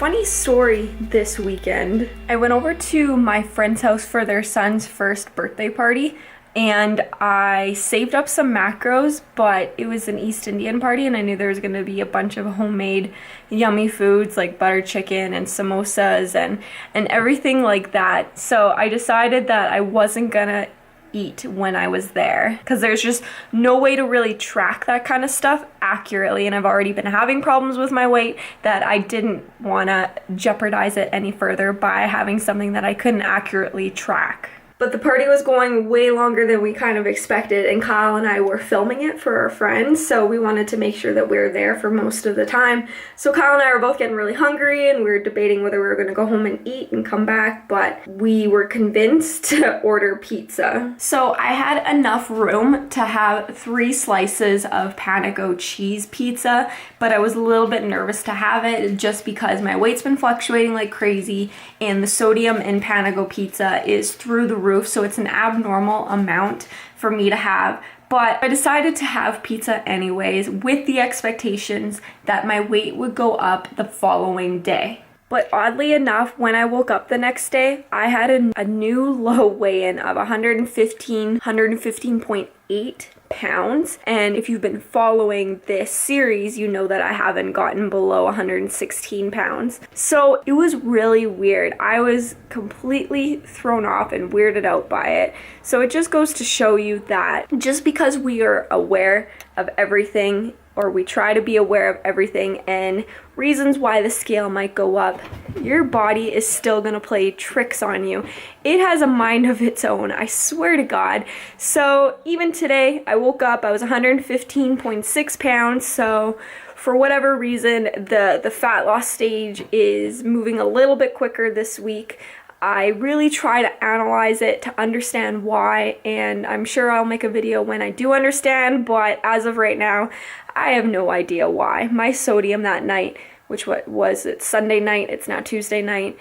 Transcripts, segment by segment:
funny story this weekend. I went over to my friend's house for their son's first birthday party, and I saved up some macros, but it was an East Indian party and I knew there was going to be a bunch of homemade yummy foods like butter chicken and samosas and everything like that. So I decided that I wasn't gonna eat when I was there because there's just no way to really track that kind of stuff accurately, and I've already been having problems with my weight that I didn't want to jeopardize it any further by having something that I couldn't accurately track. But the party was going way longer than we kind of expected, and Kyle and I were filming it for our friends, so we wanted to make sure that we were there for most of the time. So Kyle and I were both getting really hungry, and we were debating whether we were going to go home and eat and come back, but we were convinced to order pizza. So I had enough room to have 3 slices of Panago cheese pizza, but I was a little bit nervous to have it just because my weight's been fluctuating like crazy, and the sodium in Panago pizza is through the roof, so it's an abnormal amount for me to have. But I decided to have pizza anyways with the expectations that my weight would go up the following day. But oddly enough, when I woke up the next day, I had a new low weigh-in of 115.8 pounds. And if you've been following this series, you know that I haven't gotten below 116 pounds. So it was really weird. I was completely thrown off and weirded out by it. So it just goes to show you that just because we are aware of everything, or we try to be aware of everything and reasons why the scale might go up, your body is still gonna play tricks on you. It has a mind of its own, I swear to God. So even today, I woke up, I was 115.6 pounds, so for whatever reason, the fat loss stage is moving a little bit quicker this week. I really try to analyze it to understand why, and I'm sure I'll make a video when I do understand, but as of right now, I have no idea why. My sodium that night, which was it Sunday night, it's now Tuesday night,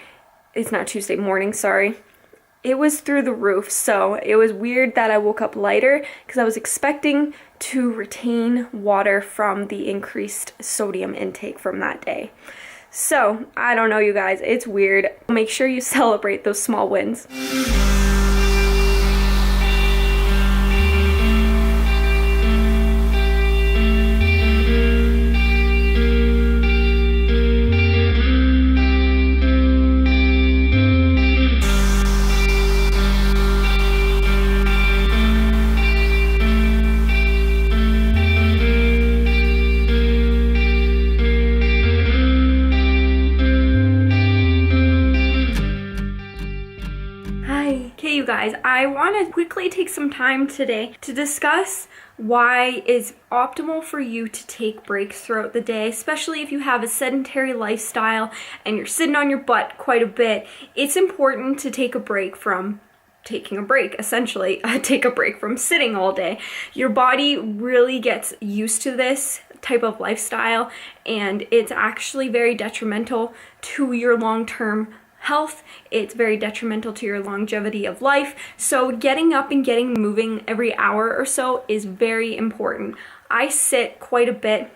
it's not Tuesday morning, sorry. It was through the roof, so it was weird that I woke up lighter because I was expecting to retain water from the increased sodium intake from that day. So, I don't know, you guys, it's weird. Make sure you celebrate those small wins. Guys, I want to quickly take some time today to discuss why it's optimal for you to take breaks throughout the day, especially if you have a sedentary lifestyle and you're sitting on your butt quite a bit. It's important to take a break from taking a break, essentially. Take a break from sitting all day. Your body really gets used to this type of lifestyle, and it's actually very detrimental to your long-term health. It's very detrimental to your longevity of life. So getting up and getting moving every hour or so is very important. I sit quite a bit.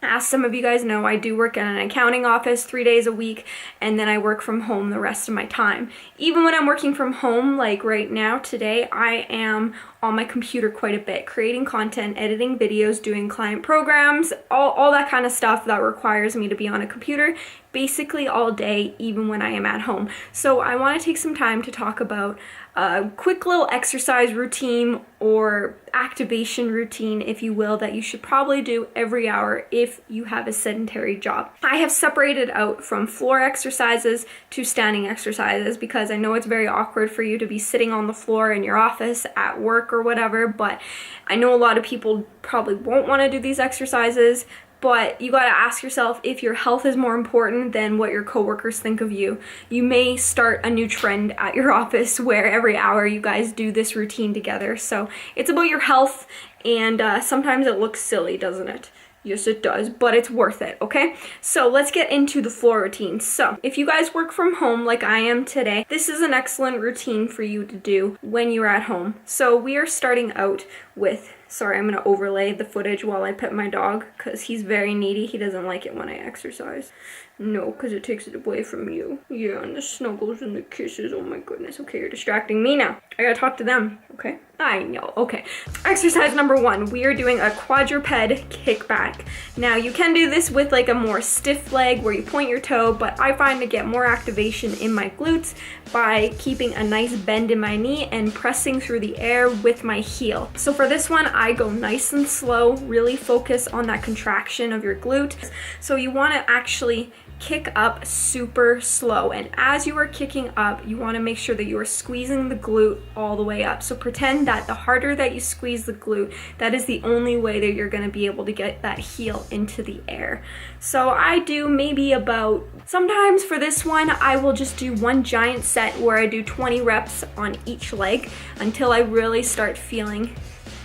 As some of you guys know, I do work in an accounting office 3 days a week, and then I work from home the rest of my time. Even when I'm working from home, like right now, today, I am on my computer quite a bit, creating content, editing videos, doing client programs, all that kind of stuff that requires me to be on a computer basically all day, even when I am at home. So I want to take some time to talk about a quick little exercise routine or activation routine, if you will, that you should probably do every hour if you have a sedentary job. I have separated out from floor exercises to standing exercises because I know it's very awkward for you to be sitting on the floor in your office at work or whatever, but I know a lot of people probably won't want to do these exercises. But you gotta ask yourself if your health is more important than what your coworkers think of you. You may start a new trend at your office where every hour you guys do this routine together. So it's about your health, and sometimes it looks silly, doesn't it? Yes, it does, but it's worth it, okay? So let's get into the floor routine. So if you guys work from home like I am today, this is an excellent routine for you to do when you're at home. So we are starting out with, sorry, I'm gonna overlay the footage while I pet my dog because he's very needy. He doesn't like it when I exercise. No, because it takes it away from you. Yeah, and the snuggles and the kisses. Oh my goodness. Okay, you're distracting me now. I gotta talk to them. Okay. I know. Okay. Exercise number 1. We are doing a quadruped kickback. Now, you can do this with like a more stiff leg where you point your toe, but I find to get more activation in my glutes by keeping a nice bend in my knee and pressing through the air with my heel. So for this one, I go nice and slow, really focus on that contraction of your glute. So you want to actually kick up super slow, and as you are kicking up, you want to make sure that you are squeezing the glute all the way up. So pretend that the harder that you squeeze the glute, that is the only way that you're going to be able to get that heel into the air. So I do maybe about, sometimes for this one, I will just do one giant set where I do 20 reps on each leg until I really start feeling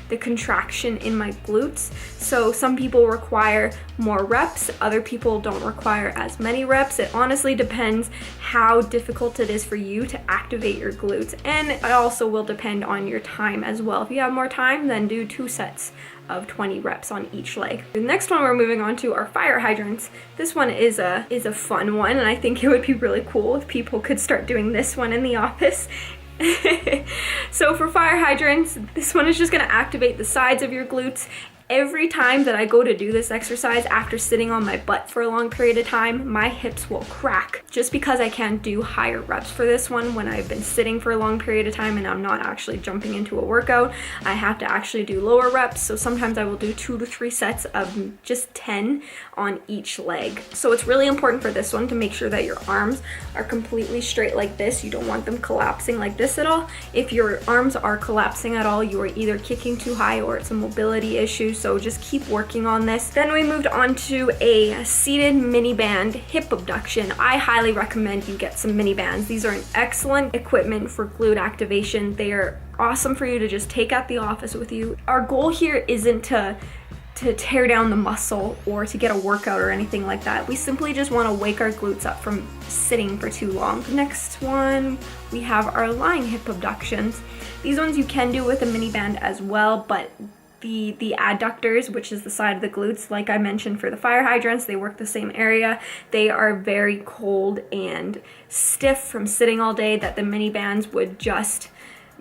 the contraction in my glutes. So some people require more reps, other people don't require as many reps. It honestly depends how difficult it is for you to activate your glutes, and it also will depend on your time as well. If you have more time, then do 2 sets of 20 reps on each leg. The next one we're moving on to are fire hydrants. This one is a fun one, and I think it would be really cool if people could start doing this one in the office. So for fire hydrants, this one is just going to activate the sides of your glutes. Every time that I go to do this exercise after sitting on my butt for a long period of time, my hips will crack just because I can't do higher reps for this one when I've been sitting for a long period of time and I'm not actually jumping into a workout. I have to actually do lower reps, so sometimes I will do 2 to 3 sets of just 10 on each leg. So it's really important for this one to make sure that your arms are completely straight like this. You don't want them collapsing like this at all. If your arms are collapsing at all, you are either kicking too high or it's a mobility issue. So just keep working on this. Then we moved on to a seated mini band hip abduction. I highly recommend you get some mini bands. These are an excellent equipment for glute activation. They are awesome for you to just take at the office with you. Our goal here isn't to tear down the muscle or to get a workout or anything like that. We simply just want to wake our glutes up from sitting for too long. The next one, we have our lying hip abductions. These ones you can do with a mini band as well, but the adductors, which is the side of the glutes, like I mentioned for the fire hydrants, they work the same area. They are very cold and stiff from sitting all day that the mini bands would just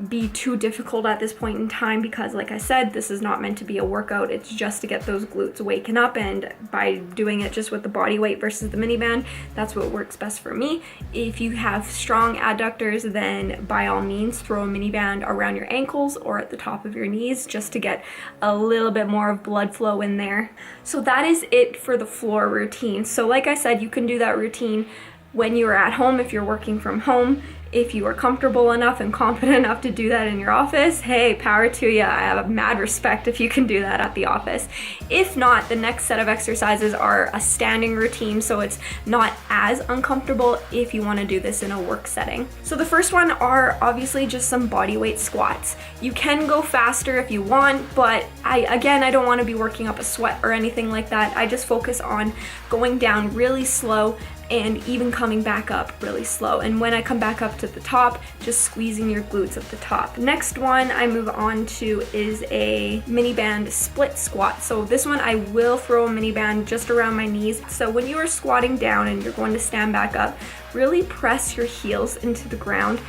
be too difficult at this point in time because, like I said, this is not meant to be a workout. It's just to get those glutes waking up, and by doing it just with the body weight versus the mini band, that's what works best for me. If you have strong adductors, then by all means throw a mini band around your ankles or at the top of your knees just to get a little bit more of blood flow in there. So that is it for the floor routine. So like I said, you can do that routine when you are at home if you're working from home. If you are comfortable enough and confident enough to do that in your office, hey, power to you. I have mad respect if you can do that at the office. If not, the next set of exercises are a standing routine, so it's not as uncomfortable if you want to do this in a work setting. So the first one are obviously just some body weight squats. You can go faster if you want, but I don't want to be working up a sweat or anything like that. I just focus on going down really slow and even coming back up really slow. And when I come back up to the top, just squeezing your glutes at the top. Next one I move on to is a mini band split squat. So this one I will throw a mini band just around my knees. So when you are squatting down and you're going to stand back up, really press your heels into the ground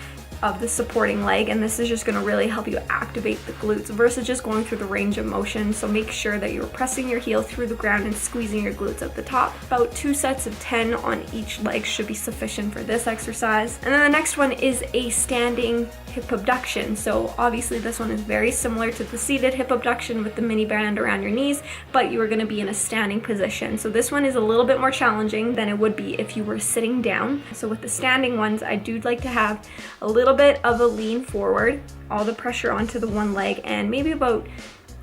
of the supporting leg, and this is just going to really help you activate the glutes versus just going through the range of motion. So make sure that you're pressing your heel through the ground and squeezing your glutes at the top. About 2 sets of 10 on each leg should be sufficient for this exercise. And then the next one is a standing hip abduction. So obviously this one is very similar to the seated hip abduction with the mini band around your knees, but you are going to be in a standing position. So this one is a little bit more challenging than it would be if you were sitting down. So with the standing ones, I do like to have a little bit of a lean forward, all the pressure onto the one leg, and maybe about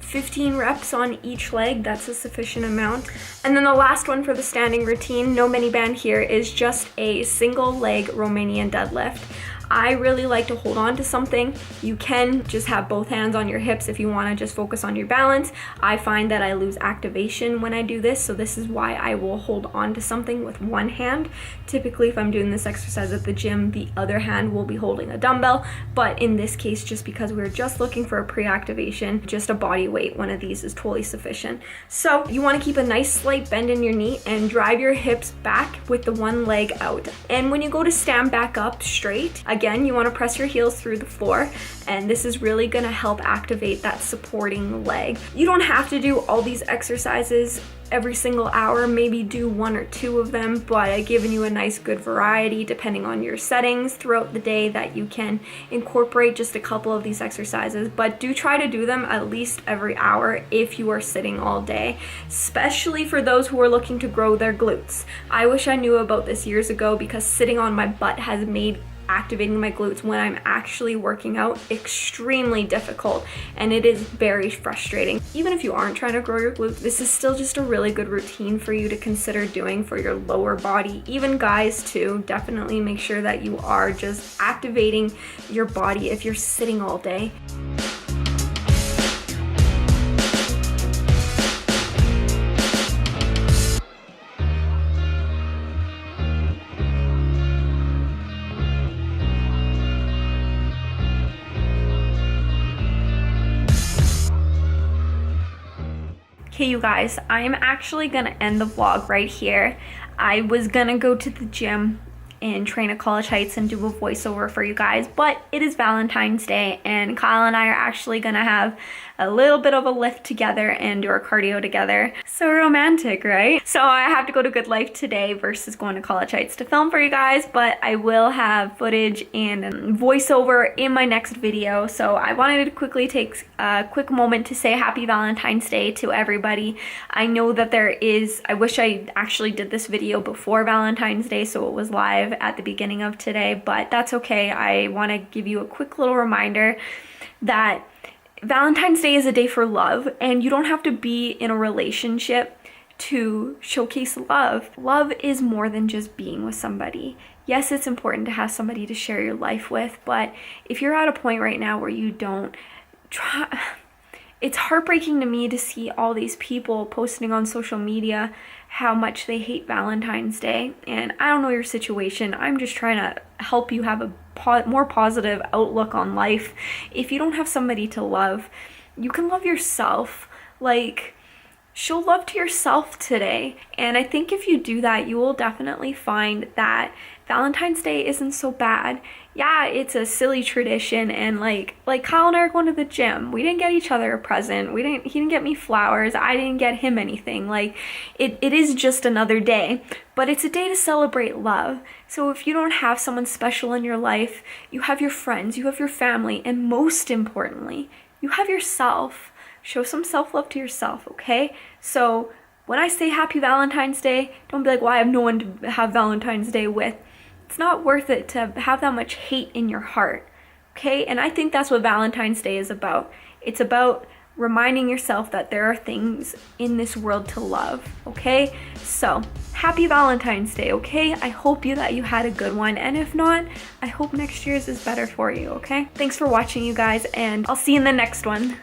15 reps on each leg. That's a sufficient amount. And then the last one for the standing routine, no mini band here, is just a single leg Romanian deadlift. I really like to hold on to something. You can just have both hands on your hips if you want to just focus on your balance. I find that I lose activation when I do this, so this is why I will hold on to something with one hand. Typically, if I'm doing this exercise at the gym, the other hand will be holding a dumbbell, but in this case, just because we're just looking for a pre-activation, just a body weight, one of these is totally sufficient. So you want to keep a nice slight bend in your knee and drive your hips back with the one leg out. And when you go to stand back up straight, again, you want to press your heels through the floor, and this is really going to help activate that supporting leg. You don't have to do all these exercises every single hour, maybe do 1 or 2 of them, but I've given you a nice good variety depending on your settings throughout the day that you can incorporate just a couple of these exercises, but do try to do them at least every hour if you are sitting all day, especially for those who are looking to grow their glutes. I wish I knew about this years ago, because sitting on my butt has made activating my glutes when I'm actually working out extremely difficult, and it is very frustrating. Even if you aren't trying to grow your glutes, this is still just a really good routine for you to consider doing for your lower body. Even guys too, definitely make sure that you are just activating your body if you're sitting all day. Okay, you guys, I'm actually gonna end the vlog right here. I was gonna go to the gym and train at College Heights and do a voiceover for you guys, but it is Valentine's Day, and Kyle and I are actually gonna have a little bit of a lift together and do our cardio together. So romantic, right? So I have to go to Good Life today versus going to College Heights to film for you guys, but I will have footage and voiceover in my next video. So I wanted to quickly take a quick moment to say happy Valentine's Day to everybody. I know that I wish I actually did this video before Valentine's Day so it was live at the beginning of today, but that's okay. I want to give you a quick little reminder that Valentine's Day is a day for love, and you don't have to be in a relationship to showcase love. Love is more than just being with somebody. Yes, it's important to have somebody to share your life with, but if you're at a point right now where you don't try, it's heartbreaking to me to see all these people posting on social media how much they hate Valentine's Day. And I don't know your situation. I'm just trying to help you have a more positive outlook on life. If you don't have somebody to love, you can love yourself. Like, show love to yourself today. And I think if you do that, you will definitely find that Valentine's Day isn't so bad. Yeah, it's a silly tradition, and like Kyle and I are going to the gym. We didn't get each other a present. He didn't get me flowers. I didn't get him anything. Like, it is just another day, but it's a day to celebrate love. So if you don't have someone special in your life, you have your friends, you have your family, and most importantly, you have yourself. Show some self-love to yourself, okay? So when I say happy Valentine's Day, don't be like, well, I have no one to have Valentine's Day with. It's not worth it to have that much hate in your heart, okay? And I think that's what Valentine's Day is about. It's about reminding yourself that there are things in this world to love, okay? So, happy Valentine's Day, okay? I hope that you had a good one, and if not, I hope next year's is better for you, okay? Thanks for watching, you guys, and I'll see you in the next one.